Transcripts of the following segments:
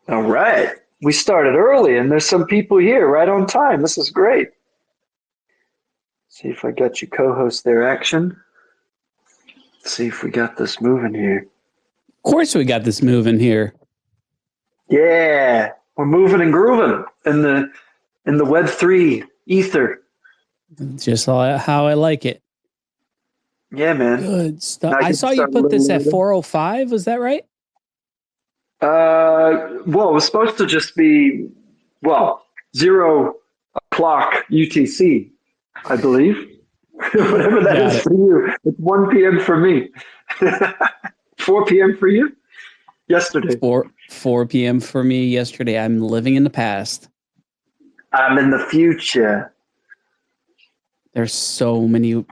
All right. We started early and there's some people here right on time. This is great. See if I got you co-host there, Action. See if we got this moving here. Of course we got this moving here. Yeah. We're moving and grooving in the Web3 ether. Just how I like it. Yeah, man. Good stuff. I saw you put this at 4:05. Was that right? Well, it was supposed to just be, 0 o'clock UTC, I believe. Whatever that is for you. It's 1 p.m. for me. 4 p.m. for you? Yesterday. 4 p.m. for me yesterday. I'm living in the past. I'm in the future. There's so many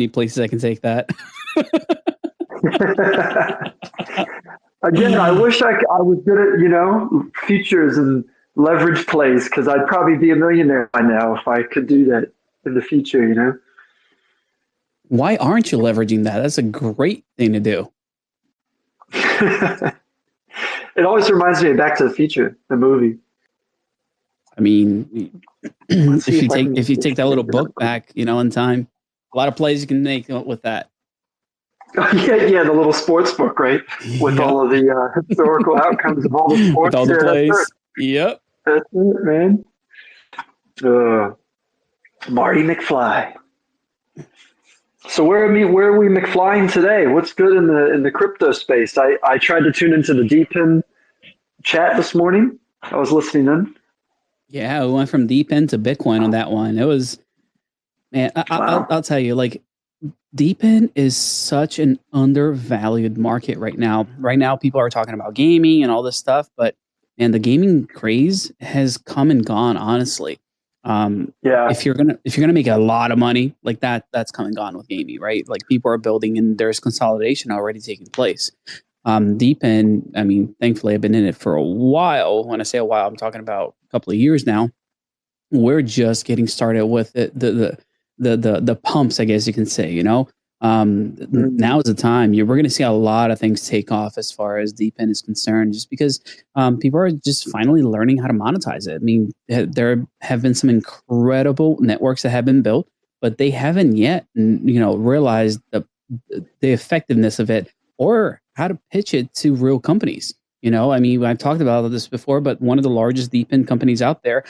places I can take that. Again, I wish I was good at, futures and leverage plays, because I'd probably be a millionaire by now if I could do that in the future. Why aren't you leveraging that? That's a great thing to do. It always reminds me of Back to the Future, the movie. I mean, if you take that little book back, in time, a lot of plays you can make with that. Yeah, the little sports book, right? With all of the historical outcomes of all the sports. With all the plays. Yep. That's it, man. Marty McFly. So where are we McFlying today? What's good in the crypto space? I tried to tune into the DeepIn chat this morning. I was listening in. Yeah, we went from DeepIn to Bitcoin on that one. It was, man, I'll tell you, like, DeepIn is such an undervalued market right now. Right now, people are talking about gaming and all this stuff, but the gaming craze has come and gone. Honestly, if you're gonna make a lot of money like that, that's come and gone with gaming, right? Like, people are building and there's consolidation already taking place. DeepIn, I mean, thankfully, I've been in it for a while. When I say a while, I'm talking about a couple of years now. We're just getting started with it, the pumps, I guess you can say. Now is the time. We're going to see a lot of things take off as far as DeepIn is concerned, just because people are just finally learning how to monetize it. I mean, there have been some incredible networks that have been built, but they haven't yet, realized the effectiveness of it or how to pitch it to real companies. I mean, I've talked about this before, but one of the largest DeepIn companies out there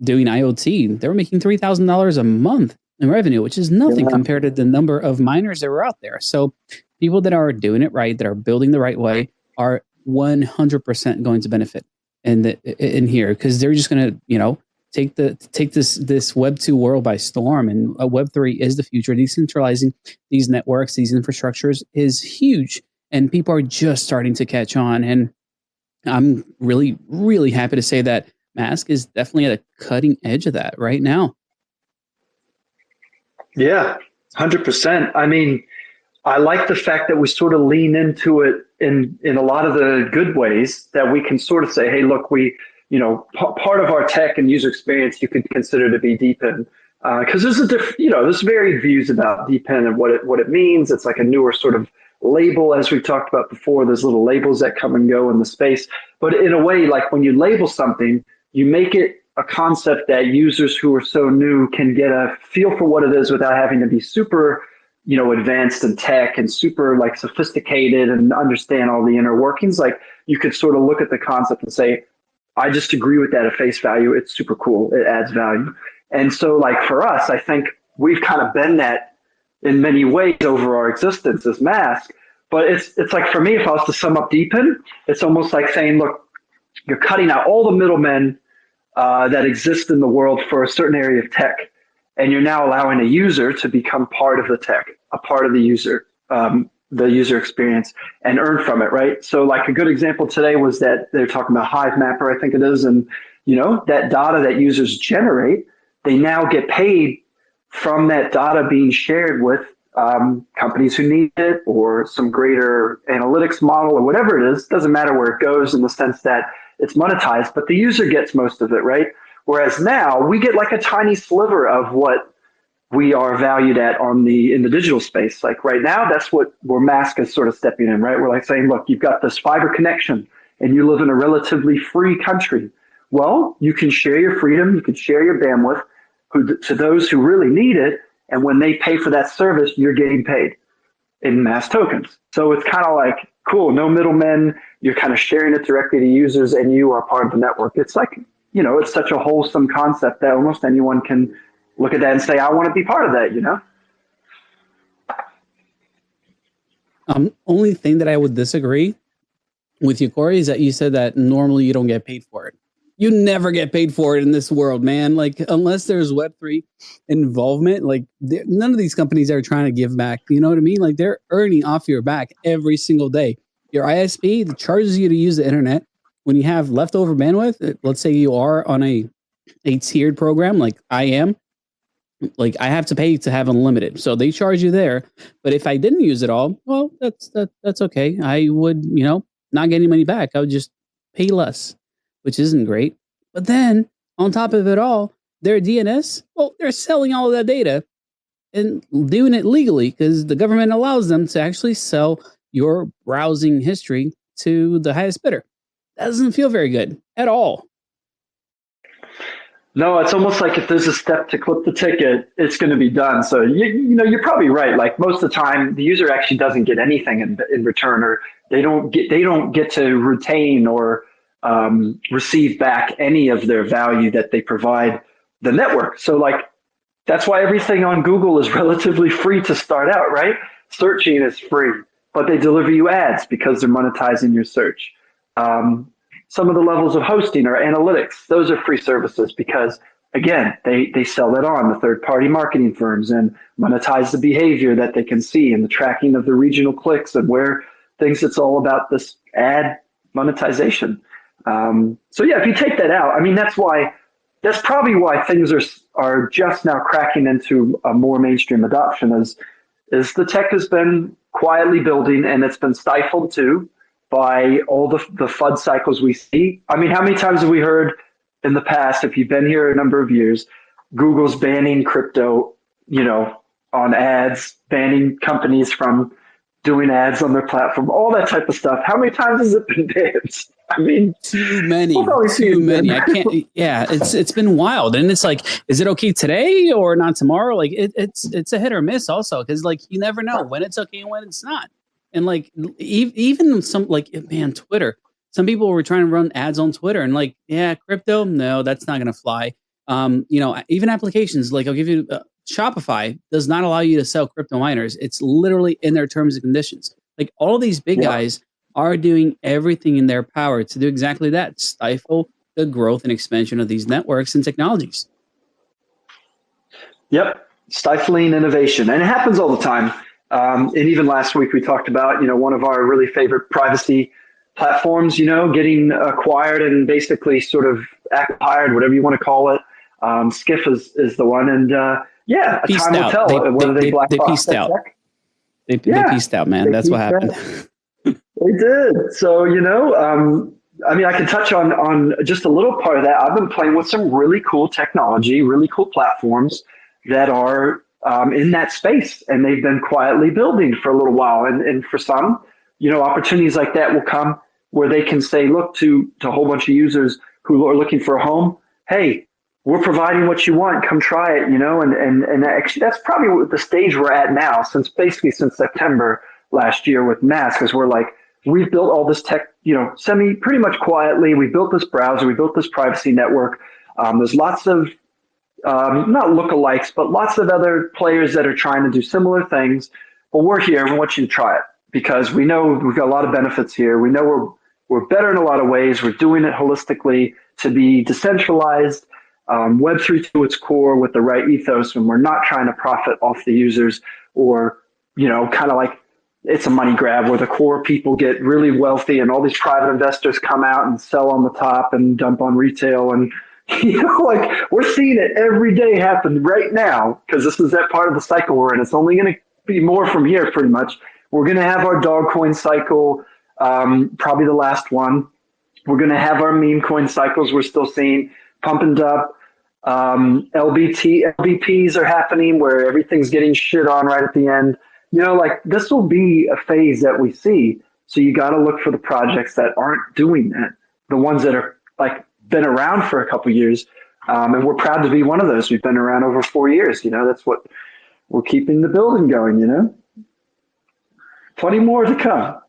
doing IoT, they were making $3,000 a month in revenue, which is nothing compared to the number of miners that were out there. So people that are doing it right, that are building the right way, are 100% going to benefit in here, because they're just going to, take this Web 2 world by storm. And Web 3 is the future. Decentralizing these networks, these infrastructures is huge, and people are just starting to catch on. And I'm really, really happy to say that MASQ is definitely at a cutting edge of that right now. Yeah, 100%. I mean, I like the fact that we sort of lean into it in a lot of the good ways, that we can sort of say, hey, look, part of our tech and user experience you could consider to be DeepIn. Because there's varied views about DeepIn and what it means. It's like a newer sort of label, as we've talked about before. There's little labels that come and go in the space. But in a way, like, when you label something, you make it a concept that users who are so new can get a feel for what it is without having to be super, advanced in tech and super, like, sophisticated and understand all the inner workings. Like, you could sort of look at the concept and say, I just agree with that at face value. It's super cool. It adds value. And so, like, for us, I think we've kind of been that in many ways over our existence as MASQ. But it's like, for me, if I was to sum up DeepIn, it's almost like saying, look, you're cutting out all the middlemen that exist in the world for a certain area of tech, and you're now allowing a user to become part of the tech, a part of the user experience, and earn from it, right? So, like, a good example today was that they're talking about Hive Mapper, I think it is, and that data that users generate, they now get paid from that data being shared with companies who need it, or some greater analytics model, or whatever it is. Doesn't matter where it goes, in the sense that it's monetized, but the user gets most of it, right? Whereas now we get like a tiny sliver of what we are valued at in the digital space. Like, right now, that's where MASQ is sort of stepping in, right? We're like saying, look, you've got this fiber connection. and you live in a relatively free country. Well, you can share your freedom, you can share your bandwidth to those who really need it, and when they pay for that service, you're getting paid in MASQ tokens. So it's kind of like, cool, no middlemen, you're kind of sharing it directly to users, and you are part of the network. It's like, it's such a wholesome concept that almost anyone can look at that and say, I want to be part of that, Only thing that I would disagree with you, Corey, is that you said that normally you don't get paid for it. You never get paid for it in this world, man. Like, unless there's Web3 involvement, like none of these companies are trying to give back. You know what I mean? Like, they're earning off your back every single day. Your ISP that charges you to use the internet. When you have leftover bandwidth, let's say you are on a tiered program like I am, like I have to pay to have unlimited. So they charge you there. But if I didn't use it all, well, that's okay. I would, not get any money back. I would just pay less, which isn't great. But then on top of it all, their DNS, well, they're selling all of that data and doing it legally because the government allows them to actually sell your browsing history to the highest bidder. That doesn't feel very good at all. No, it's almost like if there's a step to clip the ticket, it's going to be done. So you're probably right. Like most of the time, the user actually doesn't get anything in return, or they don't get to retain or receive back any of their value that they provide the network. So like that's why everything on Google is relatively free to start out, right? Searching is free, but they deliver you ads because they're monetizing your search. Some of the levels of hosting or analytics, those are free services because, again, they sell it on the third-party marketing firms and monetize the behavior that they can see and the tracking of the regional clicks and where things, it's all about this ad monetization. So yeah, if you take that out, I mean, that's probably why things are just now cracking into a more mainstream adoption is the tech has been quietly building and it's been stifled too by all the FUD cycles we see. I mean, how many times have we heard in the past, if you've been here a number of years, Google's banning crypto, on ads, banning companies from doing ads on their platform, all that type of stuff. How many times has it been banned? I mean, too many. I can't. Yeah, it's been wild, and it's like, is it okay today or not tomorrow? Like it's a hit or miss also, because like you never know when it's okay and when it's not. And like even some like, man, Twitter. Some people were trying to run ads on Twitter, and like, yeah, crypto, no, that's not gonna fly. Even applications like I'll give you Shopify does not allow you to sell crypto miners. It's literally in their terms and conditions. Like all these big guys are doing everything in their power to do exactly that, stifle the growth and expansion of these networks and technologies. Yep, stifling innovation. And it happens all the time. And even last week we talked about, one of our really favorite privacy platforms, getting acquired and basically sort of acquired, whatever you want to call it. Skiff is the one. And time will tell whether they black box pieced out. They pieced out, man. That's what happened. They did. So, I can touch on just a little part of that. I've been playing with some really cool technology, really cool platforms that are in that space, and they've been quietly building for a little while. And for some, opportunities like that will come where they can say, look to a whole bunch of users who are looking for a home. Hey, we're providing what you want. Come try it, and actually that's probably the stage we're at now since September last year with MASQ, is we're like, we've built all this tech, pretty much quietly. We built this browser, we built this privacy network. There's lots of, not lookalikes, but lots of other players that are trying to do similar things. But we're here, we want you to try it because we know we've got a lot of benefits here. We know we're better in a lot of ways. We're doing it holistically to be decentralized, Web3 to its core with the right ethos, and we're not trying to profit off the users or, kind of like, it's a money grab where the core people get really wealthy and all these private investors come out and sell on the top and dump on retail. And, we're seeing it every day happen right now because this is that part of the cycle we're in. It's only going to be more from here pretty much. We're going to have our dog coin cycle, probably the last one. We're going to have our meme coin cycles we're still seeing pumping up. LBPs are happening where everything's getting shit on right at the end. This will be a phase that we see. So you got to look for the projects that aren't doing that, the ones that are like been around for a couple of years. And we're proud to be one of those. We've been around over 4 years. That's what we're keeping the building going. Plenty more to come.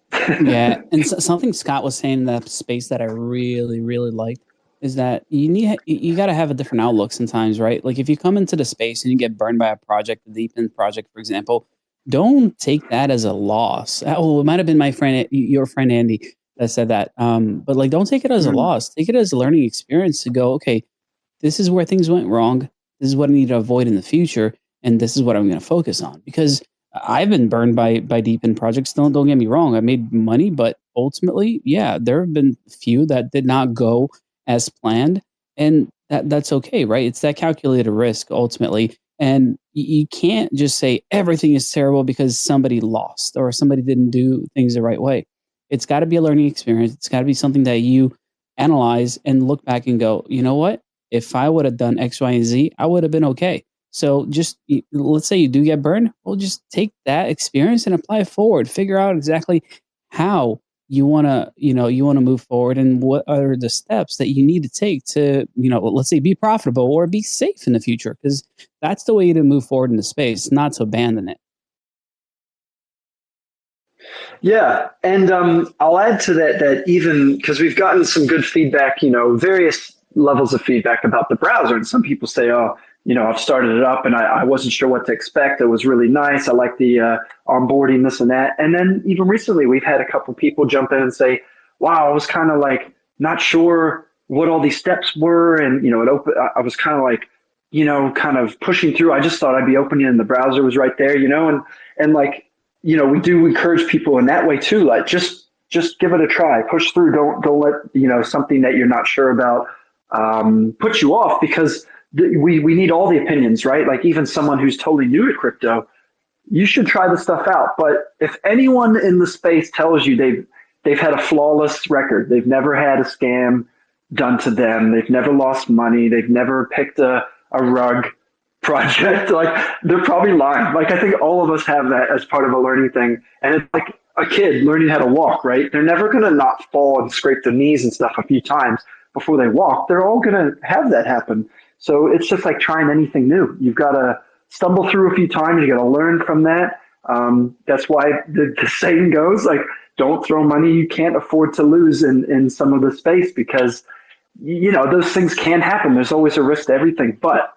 Yeah, and something Scott was saying in that space that I really, really liked is that you got to have a different outlook sometimes, right? Like if you come into the space and you get burned by a project, the deep end project, for example, don't take that as a loss. Oh, it might have been my friend, your friend Andy, that said that. But like, don't take it as a loss. Take it as a learning experience to go, okay, this is where things went wrong. This is what I need to avoid in the future, and this is what I'm going to focus on. Because I've been burned by deep end projects. Don't get me wrong. I made money, but ultimately, yeah, there have been few that did not go as planned, and that's okay, right? It's that calculated risk ultimately, and you can't just say everything is terrible because somebody lost or somebody didn't do things the right way. It's got to be a learning experience. It's got to be something that you analyze and look back and go, you know what? If I would have done X, Y, and Z, I would have been okay. So just let's say you do get burned. Well, just take that experience and apply it forward. Figure out exactly how you want to move forward and what are the steps that you need to take to, let's say be profitable or be safe in the future, because that's the way to move forward in the space, not to abandon it. Yeah, and I'll add to that even because we've gotten some good feedback, various levels of feedback about the browser, and some people say, oh, I've started it up and I wasn't sure what to expect. It was really nice. I like the onboarding, this and that. And then even recently, we've had a couple people jump in and say, wow, I was kind of like not sure what all these steps were. And, I was kind of like, kind of pushing through. I just thought I'd be opening and the browser was right there, and like, we do encourage people in that way too. Like just give it a try, push through. Don't let, something that you're not sure about put you off, because we need all the opinions, right? Like even someone who's totally new to crypto, you should try the stuff out. But if anyone in the space tells you they've had a flawless record, they've never had a scam done to them, they've never lost money, they've never picked a rug project, like they're probably lying. Like I think all of us have that as part of a learning thing. And it's like a kid learning how to walk, right? They're never going to not fall and scrape their knees and stuff a few times before they walk. They're all going to have that happen. So it's just like trying anything new. You've got to stumble through a few times. You got to learn from that. That's why the saying goes, like, don't throw money you can't afford to lose in some of the space, because, those things can happen. There's always a risk to everything. But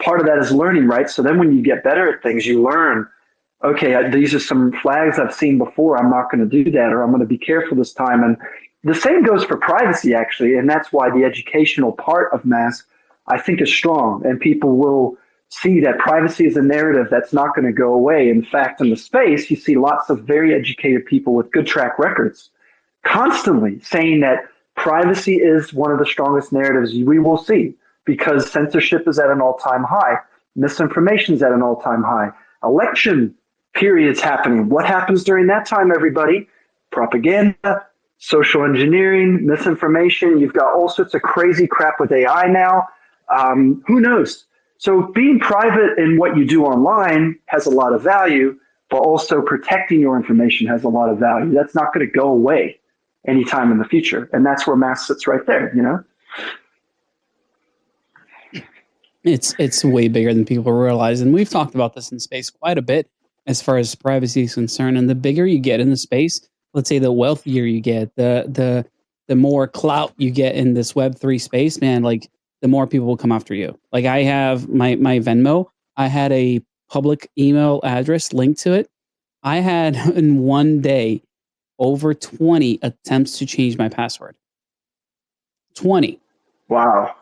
part of that is learning, right? So then when you get better at things, you learn, okay, these are some flags I've seen before. I'm not going to do that, or I'm going to be careful this time. And the same goes for privacy, actually. And that's why the educational part of MASQ, I think, is strong, and people will see that privacy is a narrative that's not going to go away. In fact, in the space, you see lots of very educated people with good track records constantly saying that privacy is one of the strongest narratives we will see, because censorship is at an all-time high, misinformation is at an all-time high, election periods happening. What happens during that time, everybody? Propaganda, social engineering, misinformation. You've got all sorts of crazy crap with AI now. Who knows? So being private in what you do online has a lot of value, but also protecting your information has a lot of value. That's not going to go away anytime in the future. And that's where MASQ sits right there, It's way bigger than people realize. And we've talked about this in space quite a bit as far as privacy is concerned. And the bigger you get in the space, let's say the wealthier you get, the more clout you get in this Web3 space, man, like the more people will come after you. Like I have my Venmo, I had a public email address linked to it. I had in one day over 20 attempts to change my password. 20. Wow.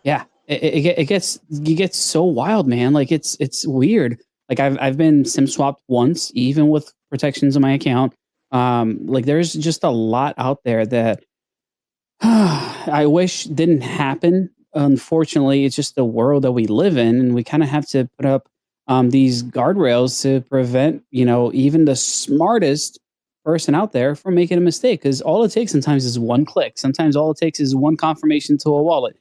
Yeah. It gets so wild, man. Like it's weird. Like I've been SIM swapped once, even with protections on my account. Like there's just a lot out there that I wish didn't happen. Unfortunately, it's just the world that we live in, and we kind of have to put up these guardrails to prevent, even the smartest person out there from making a mistake. Because all it takes sometimes is one click. Sometimes all it takes is one confirmation to a wallet.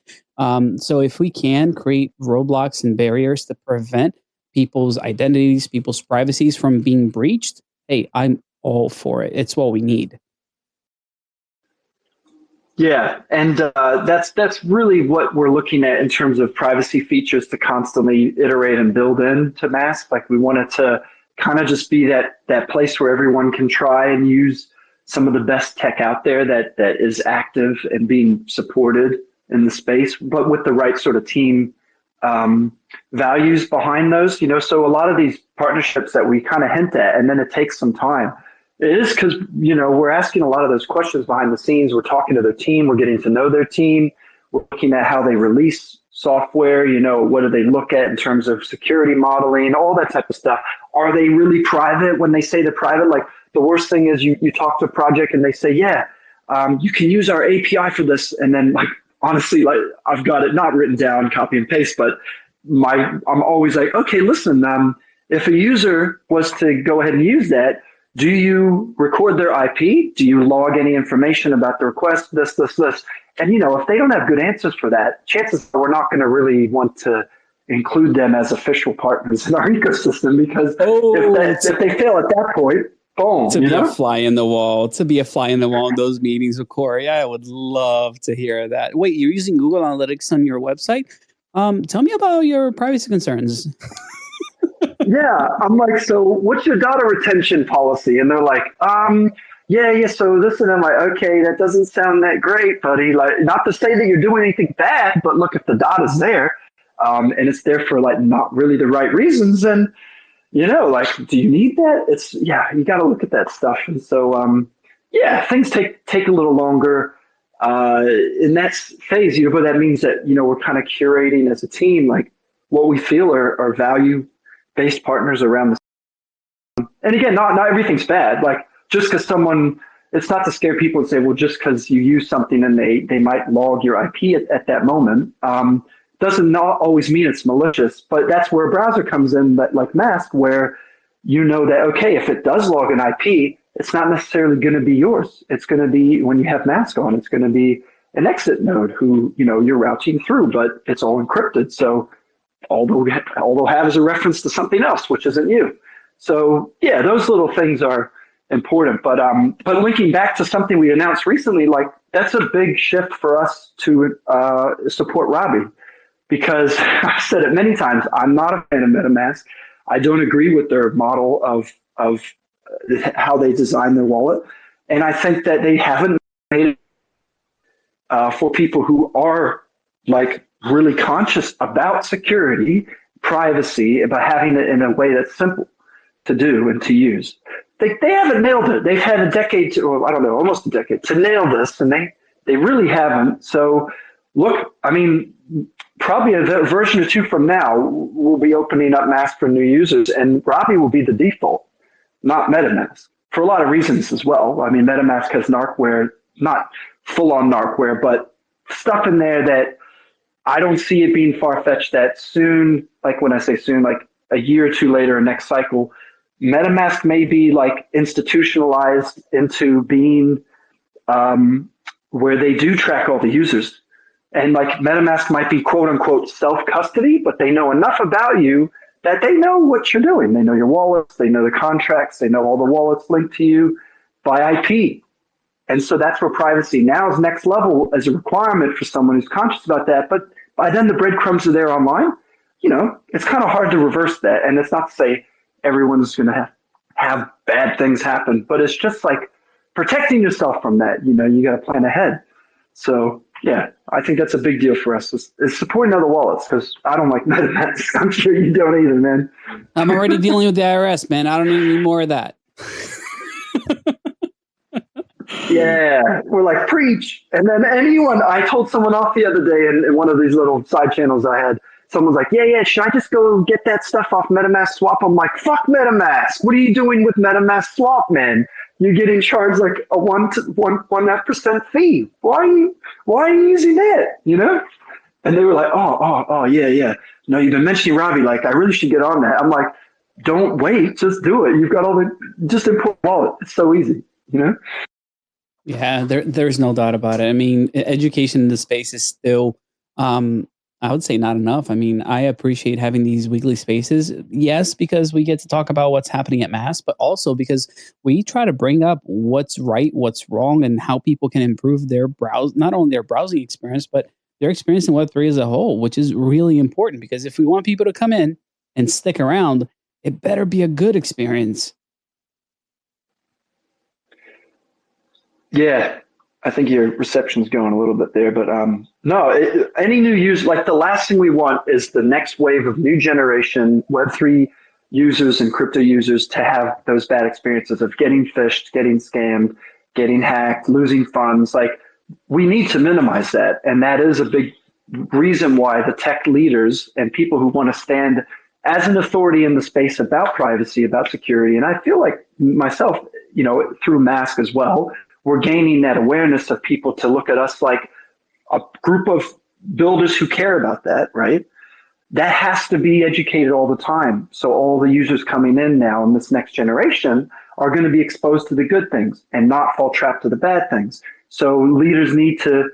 So if we can create roadblocks and barriers to prevent people's identities, people's privacies from being breached, hey, I'm all for it. It's what we need. Yeah, and that's really what we're looking at in terms of privacy features to constantly iterate and build into MASQ. Like we want it to kind of just be that place where everyone can try and use some of the best tech out there that is active and being supported in the space, but with the right sort of team values behind those. So a lot of these partnerships that we kind of hint at, and then it takes some time. It is because, we're asking a lot of those questions behind the scenes. We're talking to their team. We're getting to know their team. We're looking at how they release software. What do they look at in terms of security modeling, all that type of stuff. Are they really private when they say they're private? Like the worst thing is you talk to a project and they say, yeah, you can use our API for this. And then like, honestly, like I've got it not written down, copy and paste, but I'm always like, okay, listen, if a user was to go ahead and use that, do you record their IP? Do you log any information about the request? This. And if they don't have good answers for that, chances are we're not going to really want to include them as official partners in our ecosystem because if they fail at that point, boom. To be a fly in the wall in those meetings with Corey. I would love to hear that. Wait, you're using Google Analytics on your website? Tell me about your privacy concerns. Yeah, I'm like, so what's your data retention policy? And they're like, yeah, so this, and I'm like, okay, that doesn't sound that great, buddy. Like, not to say that you're doing anything bad, but look, if the data's there, and it's there for like not really the right reasons, then like, do you need that? You got to look at that stuff. And so, things take a little longer in that phase, but that means that we're kind of curating as a team, like what we feel are value-based partners around the. And again, not everything's bad. Like just because it's not to scare people and say, well, just because you use something and they might log your IP at that moment, doesn't not always mean it's malicious. But that's where a browser comes in, like MASQ, where that, okay, if it does log an IP, it's not necessarily going to be yours. It's going to be, when you have MASQ on, it's going to be an exit node who, you're routing through, but it's all encrypted. So all they'll have is a reference to something else, which isn't you. So yeah, those little things are important. But linking back to something we announced recently, like that's a big shift for us to support Robbie, because I've said it many times. I'm not a fan of MetaMask. I don't agree with their model of how they design their wallet, and I think that they haven't made it for people who are like really conscious about security, privacy, about having it in a way that's simple to do and to use. They haven't nailed it. They've had a decade almost a decade to nail this, and they really haven't. So look, I mean, probably a version or two from now, we'll be opening up MASQ for new users, and Robbie will be the default, not MetaMask, for a lot of reasons as well. I mean, MetaMask has narcware, not full-on narcware, but stuff in there that I don't see it being far-fetched that soon, like when I say soon, like a year or two later, next cycle, MetaMask may be like institutionalized into being where they do track all the users. And like MetaMask might be quote unquote self-custody, but they know enough about you that they know what you're doing. They know your wallets, they know the contracts, they know all the wallets linked to you by IP. And so that's where privacy now is next level as a requirement for someone who's conscious about that. But by then the breadcrumbs are there online. It's kind of hard to reverse that. And it's not to say everyone's going to have bad things happen, but it's just like protecting yourself from that. You got to plan ahead. So yeah, I think that's a big deal for us is supporting other wallets, because I don't like MetaMask. I'm sure you don't either, man. I'm already dealing with the IRS, man. I don't need any more of that. Yeah, we're like, preach. And then I told someone off the other day in one of these little side channels I had, someone's like, yeah, should I just go get that stuff off MetaMask Swap? I'm like, fuck MetaMask. What are you doing with MetaMask Swap, man? You're getting charged like a 1.5% fee. Why are you using that? And they were like, oh, yeah. No, you've been mentioning Robbie. Like, I really should get on that. I'm like, don't wait, just do it. You've got just import wallet. It's so easy, Yeah, there's no doubt about it. I mean, education in the space is still I would say not enough. I mean, I appreciate having these weekly spaces. Yes, because we get to talk about what's happening at MASQ, but also because we try to bring up what's right, what's wrong, and how people can improve their browse, not only their browsing experience, but their experience in Web3 as a whole, which is really important because if we want people to come in and stick around, it better be a good experience. Yeah, I think your reception's going a little bit there, but no, any new user, like the last thing we want is the next wave of new generation Web3 users and crypto users to have those bad experiences of getting phished, getting scammed, getting hacked, losing funds. Like we need to minimize that. And that is a big reason why the tech leaders and people who want to stand as an authority in the space about privacy, about security, and I feel like myself, through MASQ as well, we're gaining that awareness of people to look at us like a group of builders who care about that, right? That has to be educated all the time. So all the users coming in now in this next generation are going to be exposed to the good things and not fall trapped to the bad things. So leaders need to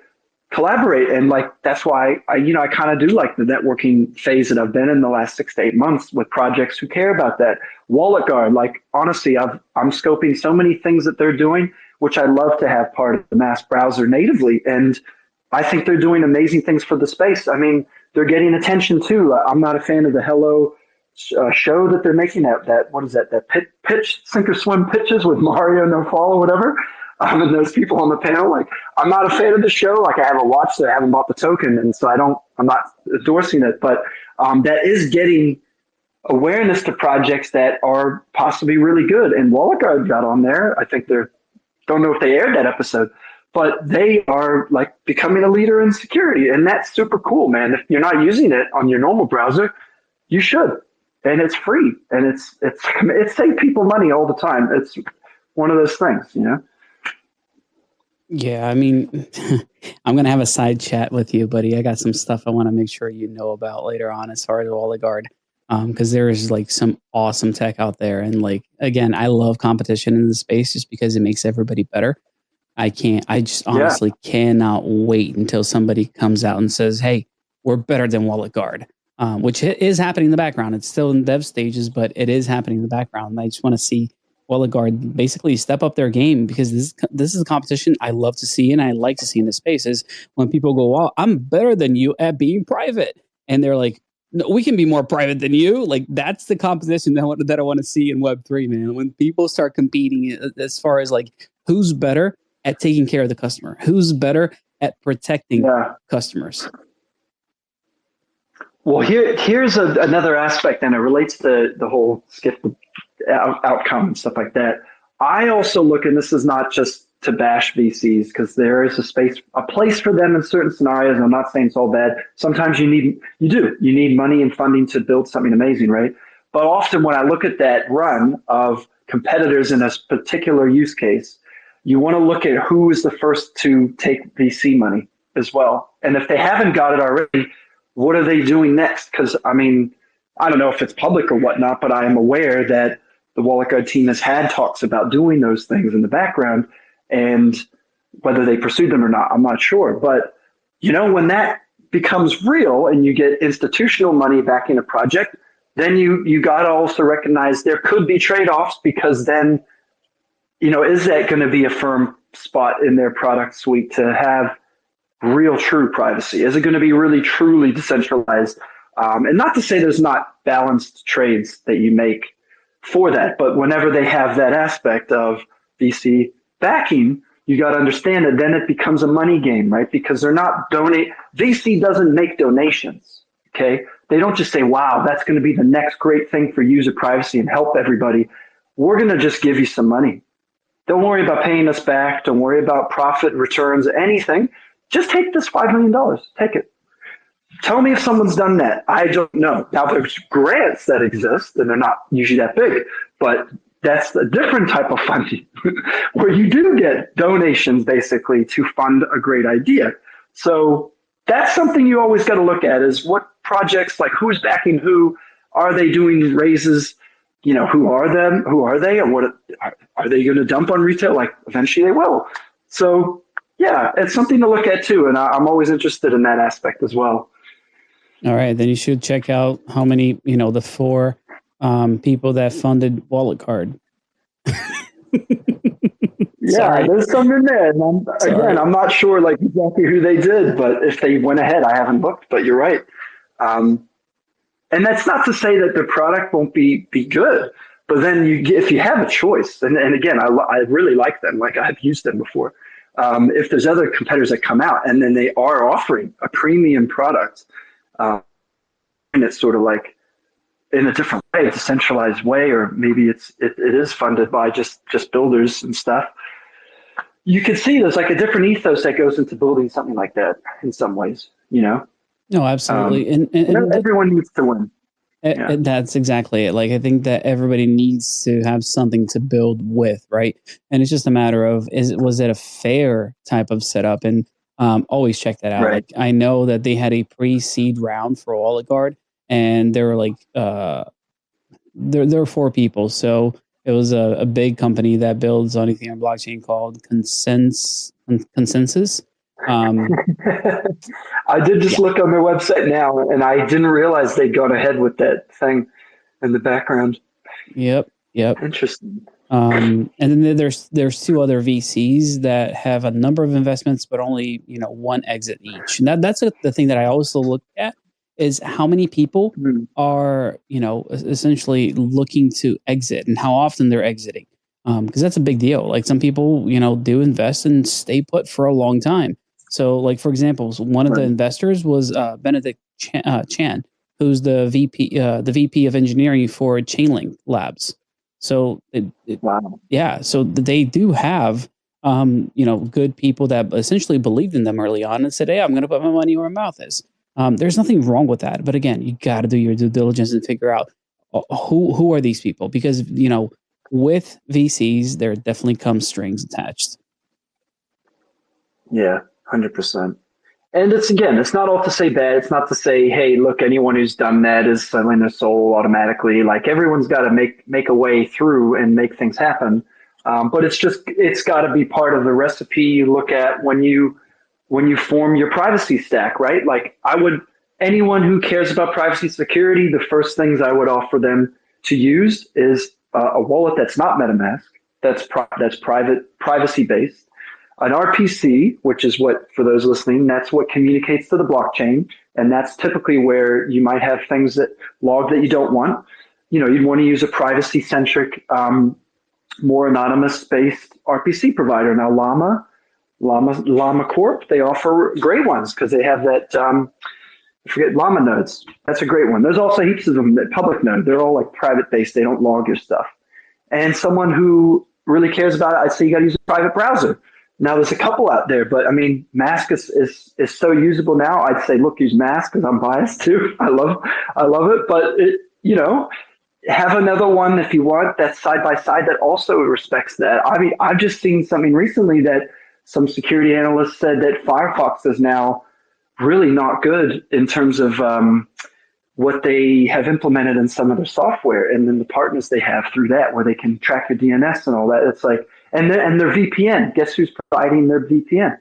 collaborate. And like, that's why I kind of do like the networking phase that I've been in the last 6 to 8 months with projects who care about that. Wallet Guard, like honestly, I'm scoping so many things that they're doing, which I love to have part of the MASQ browser natively. And I think they're doing amazing things for the space. I mean, they're getting attention too. I'm not a fan of the Hello show that they're making, that what is that pitch, sink or swim pitches with Mario No Fall or whatever. And those people on the panel, like, I'm not a fan of the show. Like, I haven't watched it, I haven't bought the token, and so I'm not endorsing it. But that is getting awareness to projects that are possibly really good. And Wallet Guard got on there. I think don't know if they aired that episode, but they are like becoming a leader in security, and that's super cool, man. If you're not using it on your normal browser, you should, and it's free, and it's saved people money all the time. It's one of those things. Yeah, I mean, I'm gonna have a side chat with you, buddy. I got some stuff I want to make sure you know about later on as far as Wallet Guard, because there is like some awesome tech out there, and like again, I love competition in the space just because it makes everybody better. I just honestly cannot wait until somebody comes out and says, "Hey, we're better than Wallet Guard," which is happening in the background. It's still in dev stages, but it is happening in the background. And I just want to see Wallet Guard basically step up their game because this is a competition I love to see and I like to see in the space is when people go, "Wow, I'm better than you at being private," and they're like, "No, we can be more private than you." Like that's the competition that I want to see in Web3, man. When people start competing as far as like who's better at taking care of the customer, who's better at protecting customers. Well, here's another aspect, and it relates to the whole skip outcome and stuff like that. I also look, and this is not just to bash VCs, because there is a place for them in certain scenarios. And I'm not saying it's all bad. Sometimes you need money and funding to build something amazing, right? But often when I look at that run of competitors in a particular use case, you want to look at who is the first to take VC money as well. And if they haven't got it already, what are they doing next? Because, I mean, I don't know if it's public or whatnot, but I am aware that the Wallet Guard team has had talks about doing those things in the background, and whether they pursued them or not, I'm not sure. But, when that becomes real and you get institutional money backing a project, then you got to also recognize there could be trade-offs, because then, is that going to be a firm spot in their product suite to have real true privacy? Is it going to be really truly decentralized? And not to say there's not balanced trades that you make for that, but whenever they have that aspect of VC backing, you got to understand that then it becomes a money game, right? Because they're not VC doesn't make donations, okay? They don't just say, wow, that's going to be the next great thing for user privacy and help everybody. We're going to just give you some money. Don't worry about paying us back. Don't worry about profit returns, anything. Just take this $5 million. Take it. Tell me if someone's done that. I don't know. Now, there's grants that exist, and they're not usually that big, but that's a different type of funding where you do get donations basically to fund a great idea. So that's something you always got to look at is what projects, like who's backing who, are they doing raises? Who are them? Who are they? And what are they going to dump on retail? Like eventually they will. So yeah, it's something to look at too. And I'm always interested in that aspect as well. All right, then you should check out how many, the 4 people that funded Wallet Card. Yeah, there's some in there. And I'm not sure like exactly who they did, but if they went ahead, I haven't looked, but you're right. And that's not to say that the product won't be good, but then if you have a choice, and again, I really like them, like I've used them before. If there's other competitors that come out and then they are offering a premium product, and it's sort of like in a different way, it's a centralized way, or maybe it is funded by just builders and stuff. You can see there's like a different ethos that goes into building something like that in some ways, No, absolutely. And everyone needs to win. Yeah. That's exactly it. Like, I think that everybody needs to have something to build with, right? And it's just a matter of, was it a fair type of setup? And always check that out. Right. Like, I know that they had a pre-seed round for Oligard, and there were like, there were 4 people. So it was a big company that builds on anything on blockchain called Consensus. I did just look on their website now, and I didn't realize they'd gone ahead with that thing in the background. Yep. Interesting. And then there's 2 other VCs that have a number of investments, but only 1 exit each. And that's the thing that I also look at, is how many people are essentially looking to exit and how often they're exiting, because that's a big deal. Like, some people do invest and stay put for a long time. So, like, for example, one of the investors was Benedict Chan, who's the VP of engineering for Chainlink Labs. So, so they do have good people that essentially believed in them early on and said, "Hey, I'm going to put my money where my mouth is." There's nothing wrong with that, but again, you got to do your due diligence and figure out who are these people, because with VCs there definitely comes strings attached. Yeah. 100%. And it's not all to say bad. It's not to say, hey, look, anyone who's done that is selling their soul automatically. Like, everyone's got to make a way through and make things happen. But it's got to be part of the recipe you look at when you form your privacy stack, right? Like, anyone who cares about privacy security, the first things I would offer them to use is a wallet that's not MetaMask, that's privacy based. An RPC, which is what, for those listening, that's what communicates to the blockchain. And that's typically where you might have things that log that you don't want. You'd want to use a privacy-centric, more anonymous-based RPC provider. Now, Llama Corp, they offer great ones because they have that, I forget, Llama nodes. That's a great one. There's also heaps of them that public node. They're all like private-based. They don't log your stuff. And someone who really cares about it, I'd say you got to use a private browser. Now, there's a couple out there, but I mean, MASQ is so usable now. I'd say, look, use MASQ because I'm biased too. I love it, but have another one if you want that's side by side that also respects that. I mean, I've just seen something recently that some security analysts said that Firefox is now really not good in terms of what they have implemented in some of their software, and then the partners they have through that, where they can track your DNS and all that. It's like, and their VPN. Guess who's providing their VPN?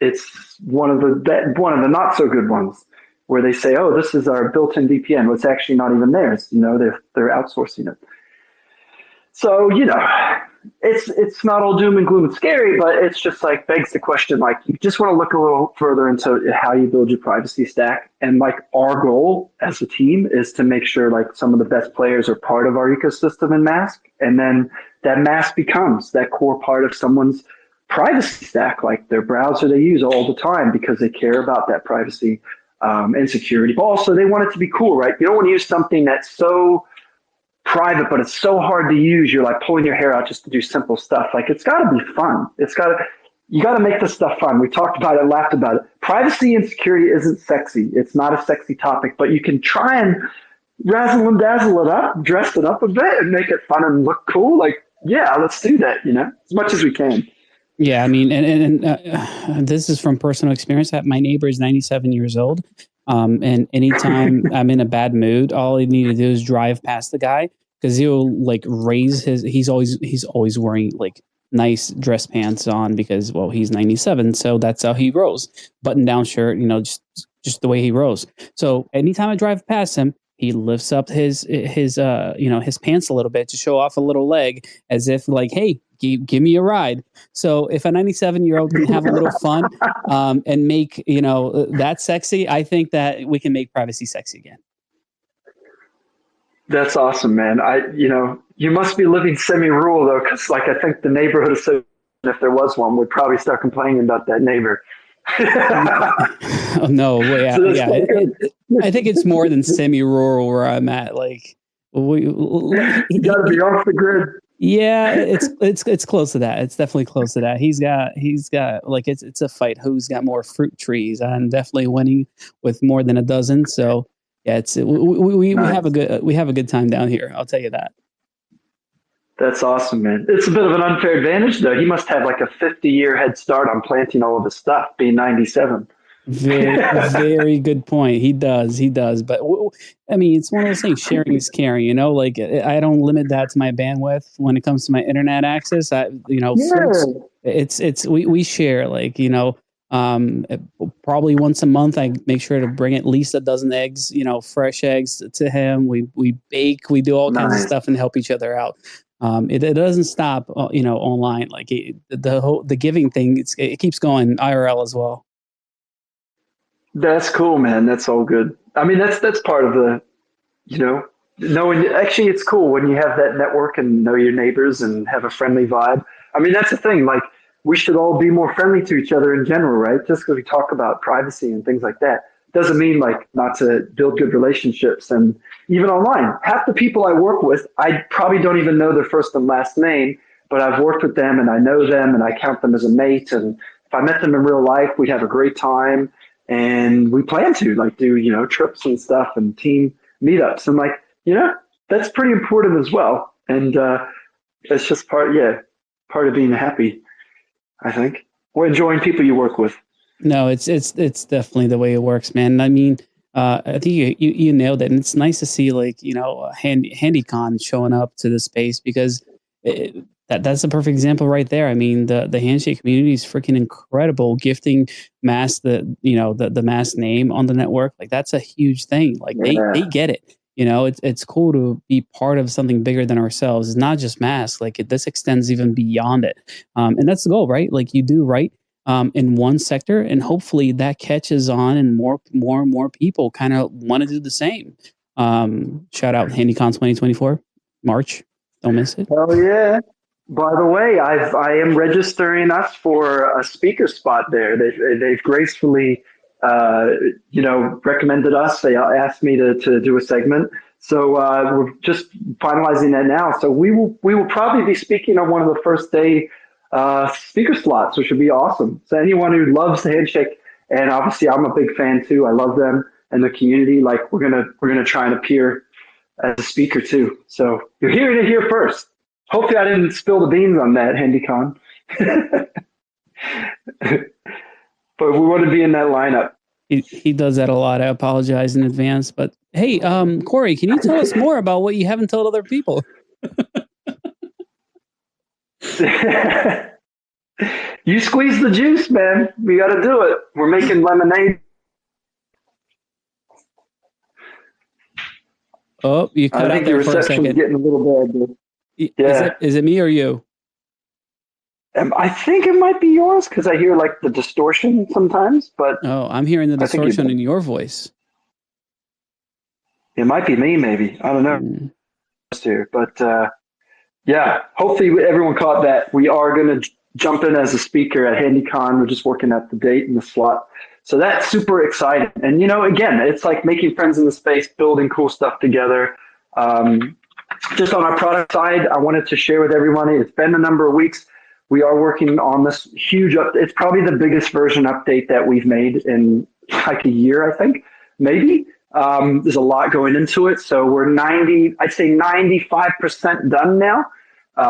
It's one of the not so good ones, where they say, "Oh, this is our built-in VPN." Well, it's actually not even theirs. They're outsourcing it. So it's not all doom and gloom and scary, but it's just like begs the question, like, you just want to look a little further into how you build your privacy stack. And like, our goal as a team is to make sure like some of the best players are part of our ecosystem in MASQ. And then that MASQ becomes that core part of someone's privacy stack, like their browser they use all the time because they care about that privacy and security. But also they want it to be cool, right? You don't want to use something that's so private, but it's so hard to use. You're like pulling your hair out just to do simple stuff. Like, it's got to be fun. You got to make this stuff fun. We talked about it, laughed about it. Privacy and security isn't sexy. It's not a sexy topic, but you can try and razzle and dazzle it up, dress it up a bit, and make it fun and look cool. Like, yeah, let's do that, as much as we can. Yeah, I mean, and this is from personal experience. My neighbor is 97 years old. And anytime I'm in a bad mood, all I need to do is drive past the guy, because he'll like raise he's always wearing like nice dress pants on because, well, he's 97. So that's how he rolls. Button down shirt, just just the way he rolls. So anytime I drive past him, he lifts up his his pants a little bit to show off a little leg, as if like, hey, give me a ride. So if a 97-year-old can have a little fun and make that sexy, I think that we can make privacy sexy again. That's awesome, man. You must be living semi-rural though, because like I think the neighborhood association, if there was one, would probably start complaining about that neighbor. Oh, no, yeah, so yeah. I think it's more than semi-rural where I'm at. Like, you got to be off the grid. Yeah, it's close to that. It's definitely close to that. He's got like it's a fight. Who's got more fruit trees? I'm definitely winning with more than a dozen. So yeah, we have a good time down here. I'll tell you that. That's awesome, man. It's a bit of an unfair advantage, though. He must have like a 50-year head start on planting all of his stuff, being 97. Very good point. He does. But I mean, it's one of those things. Sharing is caring. Like I don't limit that to my bandwidth when it comes to my internet access. Fruits, we share. Like probably once a month, I make sure to bring at least a dozen eggs. Fresh eggs to him. We bake. We do all kinds of stuff and help each other out. It doesn't stop. Online. Like the giving thing. It keeps going IRL as well. That's cool, man. That's all good. I mean, that's part of the, knowing. Actually, it's cool when you have that network and know your neighbors and have a friendly vibe. I mean, that's the thing. Like, we should all be more friendly to each other in general, right? Just because we talk about privacy and things like that doesn't mean like not to build good relationships. And even online, half the people I work with, I probably don't even know their first and last name, but I've worked with them and I know them and I count them as a mate. And if I met them in real life, we'd have a great time. And we plan to like do, trips and stuff and team meetups. And like, that's pretty important as well. And that's just part of being happy, I think. Or enjoying people you work with. No, it's definitely the way it works, man. I mean, I think you nailed it. And it's nice to see like, HandyCon showing up to the space because that's a perfect example right there. I mean, the handshake community is freaking incredible. Gifting MASQ, the MASQ name on the network, like that's a huge thing. Like they get it. It's cool to be part of something bigger than ourselves. It's not just MASQ. Like this extends even beyond it, and that's the goal, right? Like you do right in one sector, and hopefully that catches on, and more people kind of want to do the same. Shout out HandyCon 2024, March. Don't miss it. Oh yeah. By the way, I am registering us for a speaker spot there. They've gracefully, recommended us. They asked me to do a segment. So we're just finalizing that now. So we will probably be speaking on one of the first day speaker slots, which would be awesome. So anyone who loves the handshake, and obviously I'm a big fan too. I love them and the community. Like we're gonna try and appear as a speaker too. So you're hearing it here first. Hopefully I didn't spill the beans on that, HandyCon. But we want to be in that lineup. He does that a lot. I apologize in advance. But hey, Corey, can you tell us more about what you haven't told other people? You squeeze the juice, man. We got to do it. We're making lemonade. Oh, you cut out there for a second. Getting a little bad. Yeah. Is it me or you? I think it might be yours because I hear like the distortion sometimes. But I'm hearing the distortion in your voice. It might be me, maybe. I don't know. But yeah, hopefully everyone caught that. We are going to jump in as a speaker at HandyCon. We're just working out the date and the slot. So that's super exciting. And, again, it's like making friends in the space, building cool stuff together. Just on our product side, I wanted to share with everyone, it's been a number of weeks. We are working on this huge update. It's probably the biggest version update that we've made in like a year, I think, maybe. There's a lot going into it. So we're 95% done now,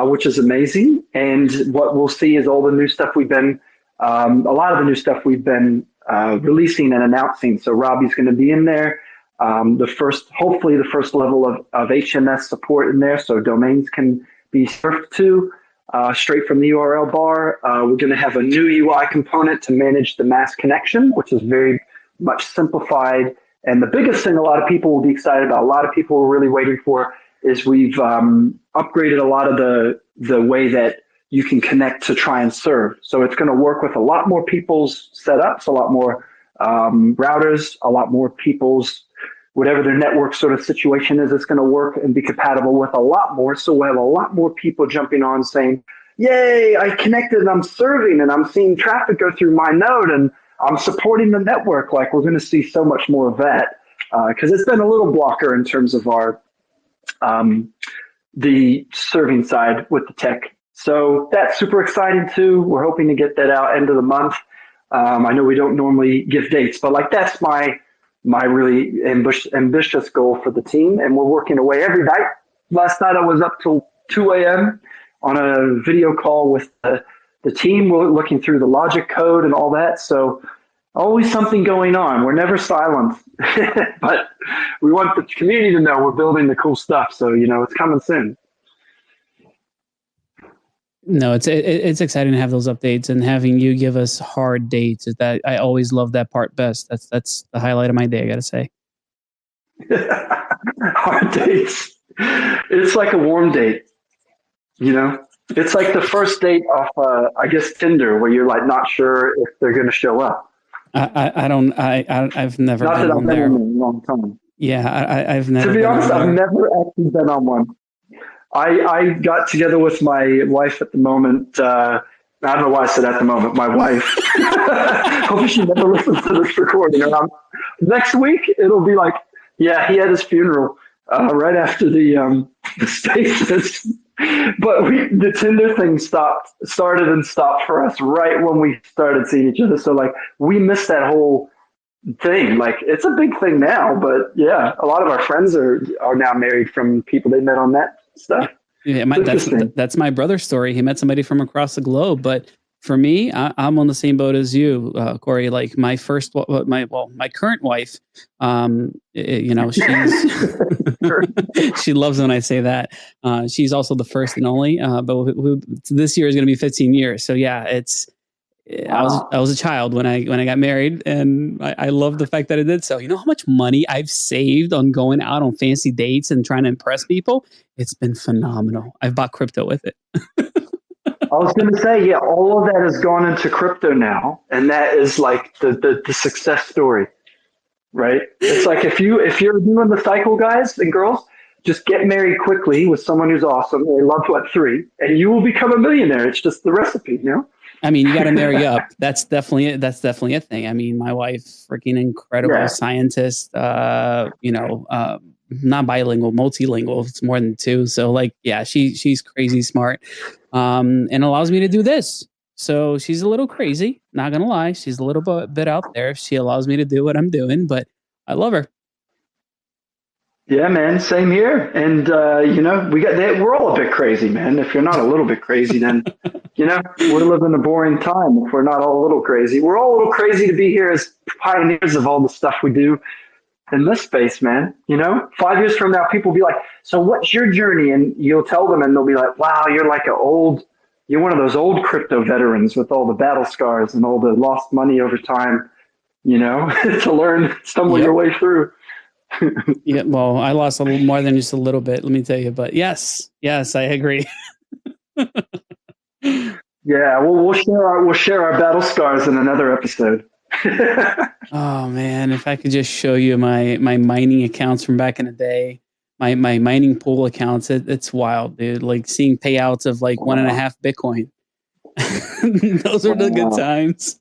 which is amazing. And what we'll see is all the new stuff a lot of the new stuff we've been releasing and announcing. So Robbie's going to be in there. Hopefully the first level of HMS support in there, so domains can be surfed to straight from the URL bar. We're going to have a new UI component to manage the MASQ connection, which is very, much simplified. And the biggest thing a lot of people will be excited about, a lot of people are really waiting for, is we've upgraded a lot of the way that you can connect to try and serve. So it's going to work with a lot more people's setups, a lot more routers, a lot more people's, whatever their network sort of situation is, it's going to work and be compatible with a lot more. So we'll have a lot more people jumping on saying, yay, I connected and I'm serving and I'm seeing traffic go through my node and I'm supporting the network. Like, we're going to see so much more of that because it's been a little blocker in terms of our the serving side with the tech. So that's super exciting too. We're hoping to get that out end of the month. I know we don't normally give dates, but like that's my really ambitious goal for the team, and we're working away every night. Last night I was up till 2 a.m. on a video call with the team. We're looking through the logic code and all that. So always something going on. We're never silent, but we want the community to know we're building the cool stuff. So, it's coming soon. No, it's exciting to have those updates, and having you give us hard dates. That I always love that part best. That's the highlight of my day, I gotta say. Hard dates. It's like a warm date. It's like the first date off, I guess, Tinder, where you're like not sure if they're going to show up. I've never not been that on I've there. been in a long time. Yeah, I've never. To be honest, I've never actually been on one. I got together with my wife at the moment. I don't know why I said at the moment. My wife. Hopefully she never listens to this recording. Next week it'll be like, yeah, he had his funeral right after the stasis. But the Tinder thing started and stopped for us right when we started seeing each other. So like we missed that whole thing. Like it's a big thing now, but yeah, a lot of our friends are now married from people they met on that stuff. Yeah, that's my brother's story. He met somebody from across the globe, but for me, I'm on the same boat as you, Corey. Like my current wife, she's she loves when I say that. She's also the first and only, but this year is going to be 15 years. So yeah, it's. Wow. I was a child when I got married, and I love the fact that I did so. You know how much money I've saved on going out on fancy dates and trying to impress people? It's been phenomenal. I've bought crypto with it. I was going to say, yeah, all of that has gone into crypto now, and that is like the success story, right? It's like if you're doing the cycle, guys and girls, just get married quickly with someone who's awesome. They love Web3, and you will become a millionaire. It's just the recipe, I mean, you got to marry up. That's definitely a thing. I mean, my wife, freaking incredible scientist. Not bilingual, multilingual. It's more than two. So like, yeah, she's crazy smart, and allows me to do this. So she's a little crazy. Not gonna lie, she's a little bit out there. She allows me to do what I'm doing, but I love her. Yeah, man, same here. And, we're all a bit crazy, man. If you're not a little bit crazy, then, we're living a boring time if we're not all a little crazy. We're all a little crazy to be here as pioneers of all the stuff we do in this space, man. 5 years from now, people will be like, so what's your journey? And you'll tell them and they'll be like, wow, you're like you're one of those old crypto veterans with all the battle scars and all the lost money over time, to learn, stumble your way through. Yeah, well, I lost a little more than just a little bit, let me tell you. But yes, I agree. Yeah, we'll share our battle scars in another episode. Oh man, if I could just show you my mining accounts from back in the day, my mining pool accounts, it's wild, dude. Like seeing payouts of like 1.5 Bitcoin. Those are the good times.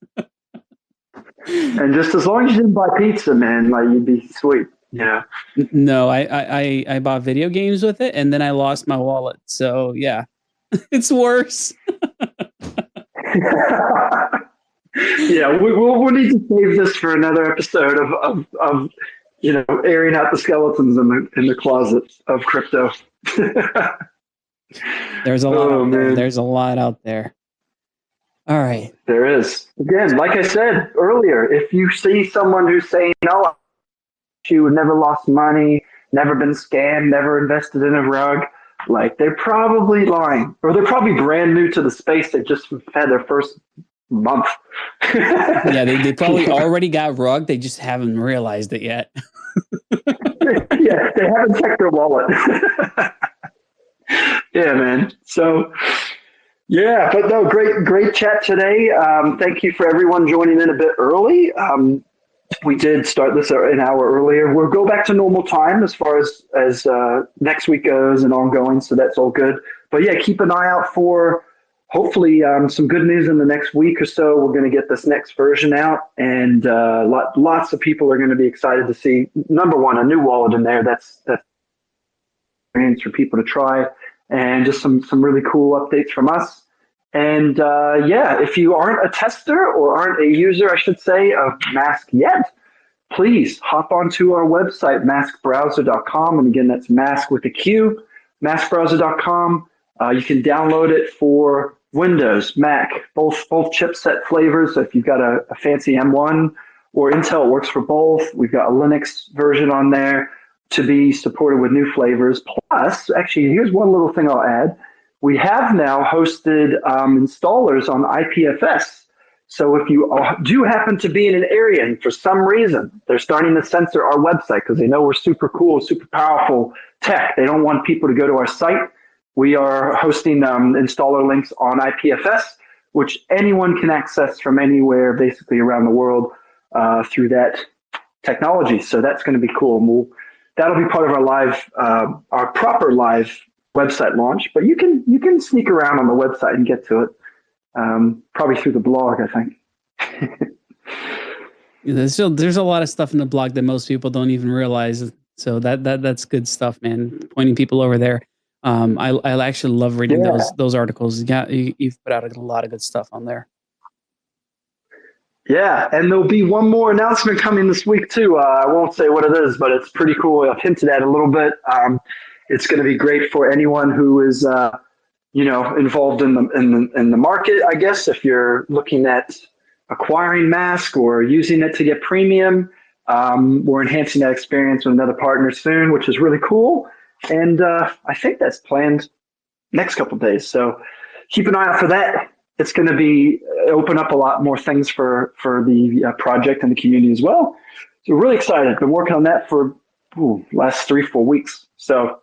And just as long as you didn't buy pizza, man, like you'd be sweet. Yeah. No, I bought video games with it, and then I lost my wallet. So yeah, it's worse. Yeah, we'll need to save this for another episode of airing out the skeletons in the closet of crypto. There's a lot out there. There's a lot out there. All right. There is. Again, like I said earlier, if you see someone who's saying, no, you never lost money, never been scammed, never invested in a rug, like they're probably lying, or they're probably brand new to the space. They just had their first month. Yeah, they probably already got rugged. They just haven't realized it yet. Yeah, they haven't checked their wallet. Yeah, man. So, yeah, but no, great chat today. Thank you for everyone joining in a bit early. We did start this an hour earlier. We'll go back to normal time as far as next week goes and ongoing, so that's all good. But yeah, keep an eye out for hopefully some good news in the next week or so. We're going to get this next version out, and lots of people are going to be excited to see, number one, a new wallet in there. That's experience for people to try, and just some really cool updates from us. And yeah, if you aren't a tester or aren't a user, I should say, of MASQ yet, please hop onto our website, maskbrowser.com. And again, that's MASQ with a Q, maskbrowser.com. You can download it for Windows, Mac, both chipset flavors. So if you've got a fancy M1 or Intel, it works for both. We've got a Linux version on there to be supported with new flavors. Plus, actually, here's one little thing I'll add. We have now hosted installers on IPFS. So if you do happen to be in an area and for some reason they're starting to censor our website because they know we're super cool, super powerful tech, they don't want people to go to our site, we are hosting installer links on IPFS, which anyone can access from anywhere basically around the world through that technology. So that's going to be cool. And that'll be part of our live, our proper live website launch, but you can sneak around on the website and get to it, probably through the blog, I think. There's a lot of stuff in the blog that most people don't even realize. So that's good stuff, man. Pointing people over there. I actually love reading those articles. Yeah, you've put out a lot of good stuff on there. Yeah, and there'll be one more announcement coming this week too. I won't say what it is, but it's pretty cool. I've hinted at it a little bit. It's going to be great for anyone who is, involved in the market. I guess if you're looking at acquiring MASQ or using it to get premium, we're enhancing that experience with another partner soon, which is really cool. And I think that's planned next couple of days. So keep an eye out for that. It's going to be open up a lot more things for the project and the community as well. So really excited. Been working on that for last 3-4 weeks. So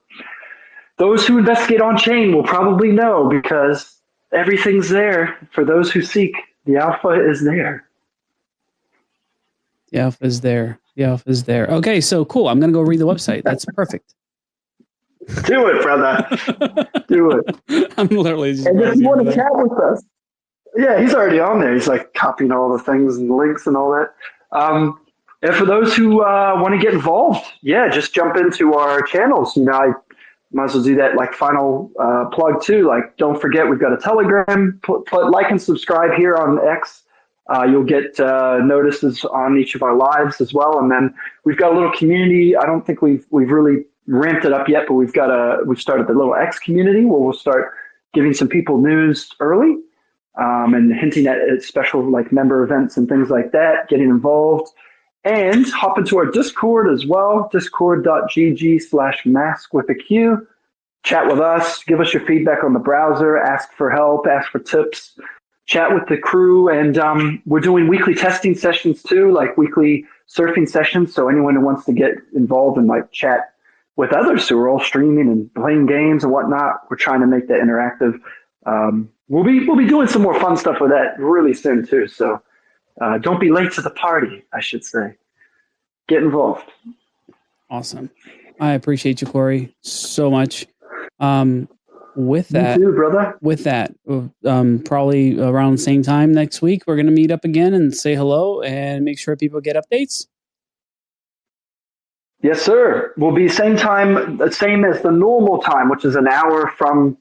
those who investigate on chain will probably know because everything's there for those who seek. The alpha is there. The alpha is there. The alpha is there. Okay, so cool. I'm going to go read the website. That's perfect. Do it, brother. Do it. I'm literally just. And if you want to chat with us, yeah, he's already on there. He's like copying all the things and the links and all that. And for those who want to get involved, yeah, just jump into our channels. I might as well do that like final plug too. Like, don't forget, we've got a Telegram. Like and subscribe here on X. You'll get notices on each of our lives as well. And then we've got a little community. I don't think we've really ramped it up yet, but we've started the little X community where we'll start giving some people news early and hinting at special like member events and things like that, getting involved. And hop into our Discord as well, discord.gg/mask with a Q. Chat with us, give us your feedback on the browser, ask for help, ask for tips, chat with the crew. And we're doing weekly testing sessions too, like weekly surfing sessions. So anyone who wants to get involved and like chat with others who are all streaming and playing games and whatnot, we're trying to make that interactive. We'll be doing some more fun stuff with that really soon too. So don't be late to the party, I should say. Get involved. Awesome. I appreciate you, Corey, so much. With that, you too, brother. With that, probably around the same time next week, we're going to meet up again and say hello and make sure people get updates. Yes, sir. We'll be same time, same as the normal time, which is an hour from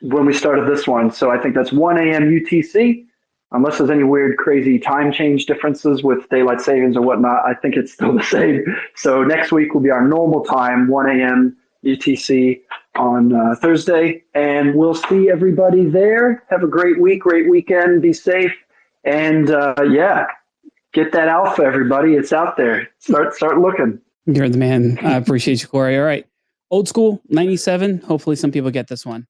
when we started this one. So I think that's 1 a.m. UTC. Unless there's any weird, crazy time change differences with daylight savings or whatnot, I think it's still the same. So next week will be our normal time, 1 a.m. UTC on Thursday. And we'll see everybody there. Have a great week, great weekend. Be safe. And yeah, get that alpha, everybody. It's out there. Start looking. You're the man. I appreciate you, Corey. All right. Old school, 97. Hopefully some people get this one.